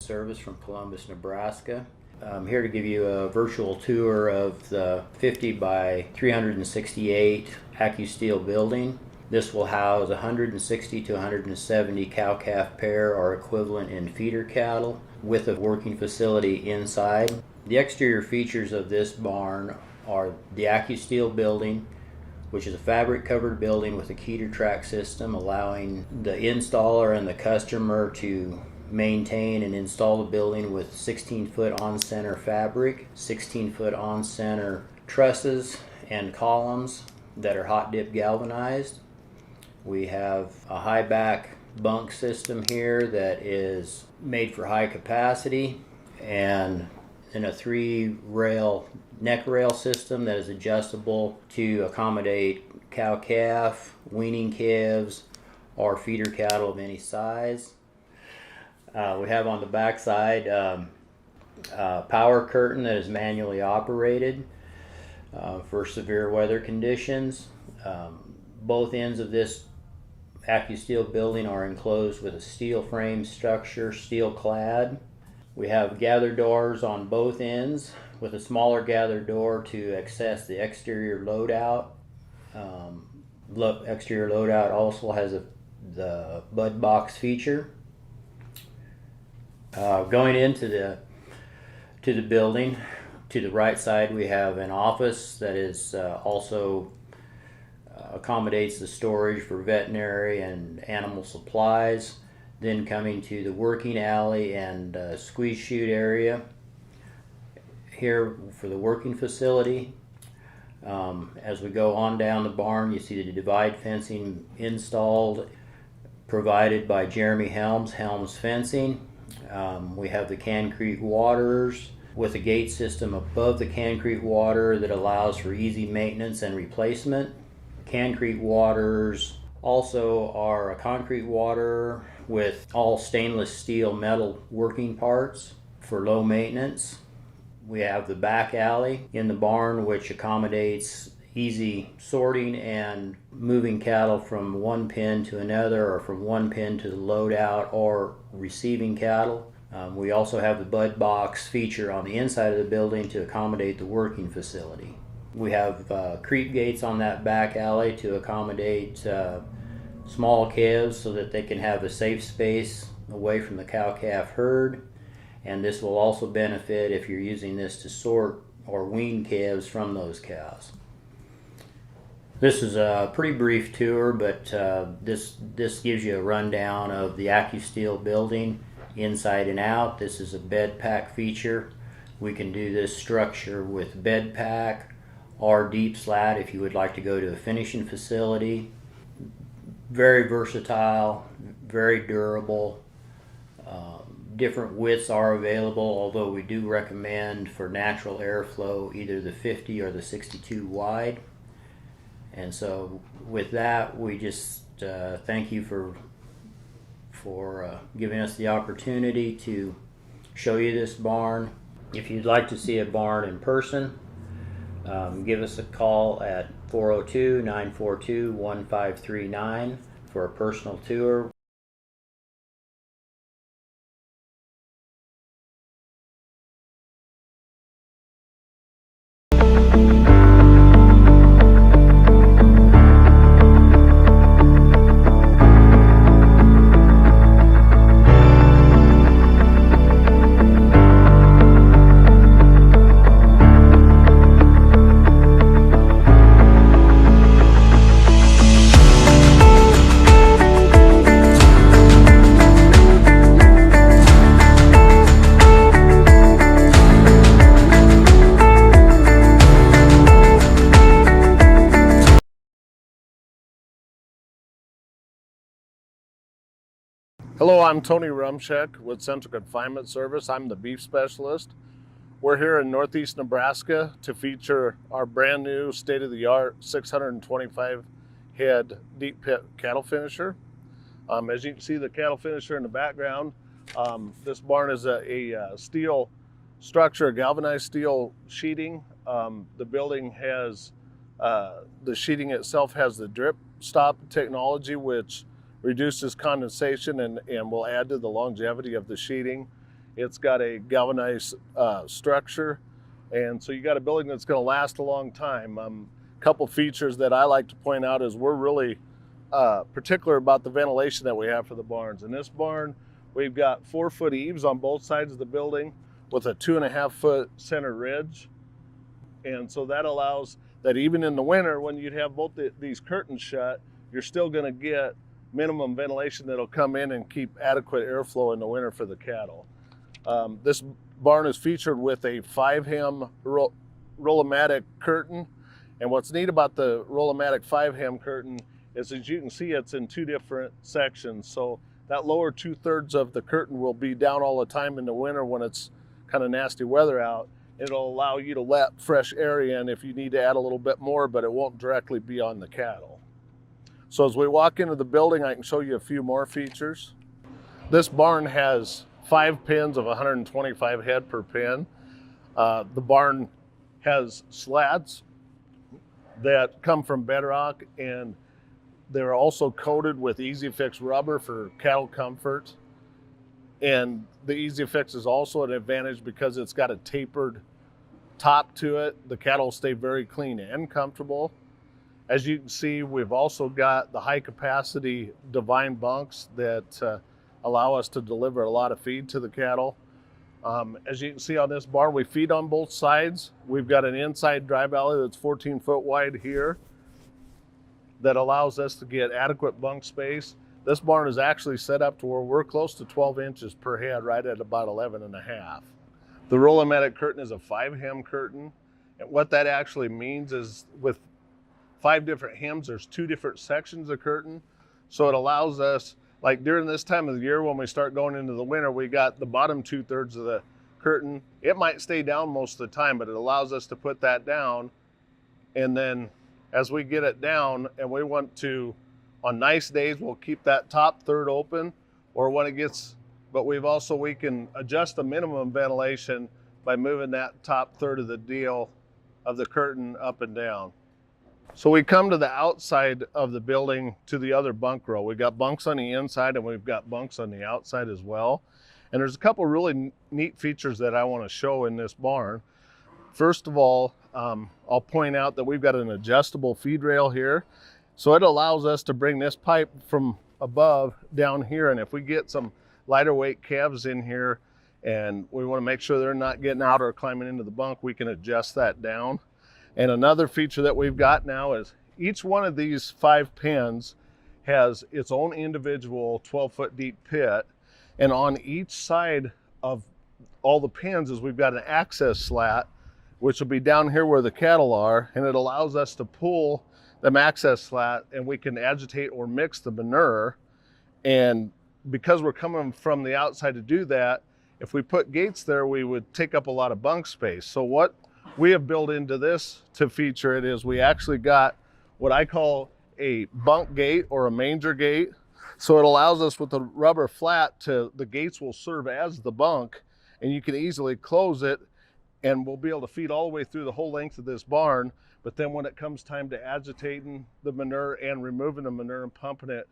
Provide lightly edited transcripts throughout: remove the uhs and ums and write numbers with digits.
Service from Columbus, Nebraska. I'm here to give you a virtual tour of the 50 by 368 Accu-Steel building. This will house 160 to 170 cow-calf pair or equivalent in feeder cattle with a working facility inside. The exterior features of this barn are the Accu-Steel building, which is a fabric covered building with a key track system allowing the installer and the customer to maintain and install the building with 16-foot on-center fabric, 16-foot on-center trusses and columns that are hot dip galvanized. We have a high back bunk system here that is made for high capacity, and then a 3-rail neck rail system that is adjustable to accommodate cow-calf, weaning calves, or feeder cattle of any size. We have on the back side a power curtain that is manually operated for severe weather conditions. Both ends of this Accu-Steel building are enclosed with a steel frame structure, steel clad. We have gather doors on both ends with a smaller gather door to access the exterior loadout. Exterior loadout also has the bud box feature. Going into the building, to the right side we have an office that is also accommodates the storage for veterinary and animal supplies. Then coming to the working alley and squeeze chute area here for the working facility. As we go on down the barn, you see the divide fencing installed, provided by Jeremy Helms Fencing. We have the concrete waters with a gate system above the concrete water that allows for easy maintenance and replacement. Concrete waters also are a concrete water with all stainless steel metal working parts for low maintenance. We have the back alley in the barn, which accommodates easy sorting and moving cattle from one pen to another, or from one pen to the loadout, or receiving cattle. We also have the bud box feature on the inside of the building to accommodate the working facility. We have creep gates on that back alley to accommodate small calves so that they can have a safe space away from the cow-calf herd. And this will also benefit if you're using this to sort or wean calves from those cows. This is a pretty brief tour, but this gives you a rundown of the Accu-Steel building inside and out. This is a bed pack feature. We can do this structure with bed pack or deep slat if you would like to go to a finishing facility. Very versatile, very durable. Different widths are available, although we do recommend for natural airflow either the 50 or the 62 wide. And so with that, we just thank you for giving us the opportunity to show you this barn. If you'd like to see a barn in person, give us a call at 402-942-1539 for a personal tour. Hello, I'm Tony Rumchek with Central Confinement Service. I'm the beef specialist. We're here in Northeast Nebraska to feature our brand new state-of-the-art 625 head deep pit cattle finisher. As you can see the cattle finisher in the background, this barn is a steel structure, galvanized steel sheeting. The building has, the sheeting itself has the drip stop technology, which reduces condensation and will add to the longevity of the sheeting. It's got a galvanized structure, and so you got a building that's going to last a long time. A couple features that I like to point out is we're really particular about the ventilation that we have for the barns. In this barn, we've got 4-foot eaves on both sides of the building with a 2.5-foot center ridge. And so that allows that even in the winter, when you'd have both these curtains shut, you're still going to get minimum ventilation that'll come in and keep adequate airflow in the winter for the cattle. This barn is featured with a 5-hem Roll-O-Matic curtain. And what's neat about the Roll-O-Matic 5-hem curtain is, as you can see, it's in 2 different sections. So that lower 2/3 of the curtain will be down all the time in the winter when it's kind of nasty weather out. It'll allow you to let fresh air in if you need to add a little bit more, but it won't directly be on the cattle. So as we walk into the building, I can show you a few more features. This barn has 5 pens of 125 head per pen. The barn has slats that come from bedrock, and they're also coated with Easy Fix rubber for cattle comfort. And the Easy Fix is also an advantage because it's got a tapered top to it. The cattle stay very clean and comfortable. As you can see, we've also got the high capacity Divine bunks that allow us to deliver a lot of feed to the cattle. As you can see on this barn, we feed on both sides. We've got an inside drive alley that's 14 foot wide here that allows us to get adequate bunk space. This barn is actually set up to where we're close to 12 inches per head, right at about 11.5. The Roll-O-Matic curtain is a 5-hem curtain. And what that actually means is with 5 different hems, there's 2 different sections of curtain. So it allows us, like during this time of the year when we start going into the winter, we got the bottom 2/3 of the curtain. It might stay down most of the time, but it allows us to put that down. And then as we get it down and we want to, on nice days, we'll keep that top third open, or when it gets, but we can adjust the minimum ventilation by moving that top third of the deal of the curtain up and down. So we come to the outside of the building to the other bunk row. We've got bunks on the inside and we've got bunks on the outside as well. And there's a couple really neat features that I want to show in this barn. First of all, I'll point out that we've got an adjustable feed rail here. So it allows us to bring this pipe from above down here. And if we get some lighter weight calves in here and we want to make sure they're not getting out or climbing into the bunk, we can adjust that down. And another feature that we've got now is each one of these 5 pens has its own individual 12-foot deep pit. And on each side of all the pens is we've got an access slat, which will be down here where the cattle are. And it allows us to pull the access slat and we can agitate or mix the manure. And because we're coming from the outside to do that, if we put gates there, we would take up a lot of bunk space. So what we have built into this to feature it is we actually got what I call a bunk gate or a manger gate. So it allows us with the rubber flat to, the gates will serve as the bunk and you can easily close it and we'll be able to feed all the way through the whole length of this barn. But then when it comes time to agitating the manure and removing the manure and pumping it,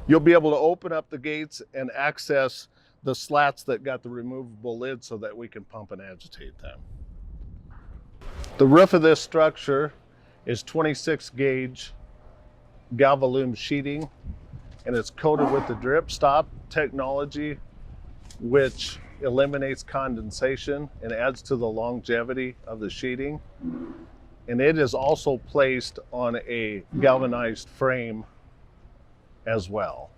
you'll be able to open up the gates and access the slats that got the removable lid so that we can pump and agitate them. The roof of this structure is 26 gauge Galvalume sheeting, and it's coated with the drip stop technology, which eliminates condensation and adds to the longevity of the sheeting. And it is also placed on a galvanized frame as well.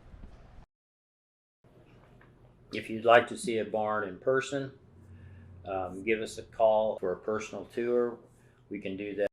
If you'd like to see a barn in person, give us a call for a personal tour. We can do that.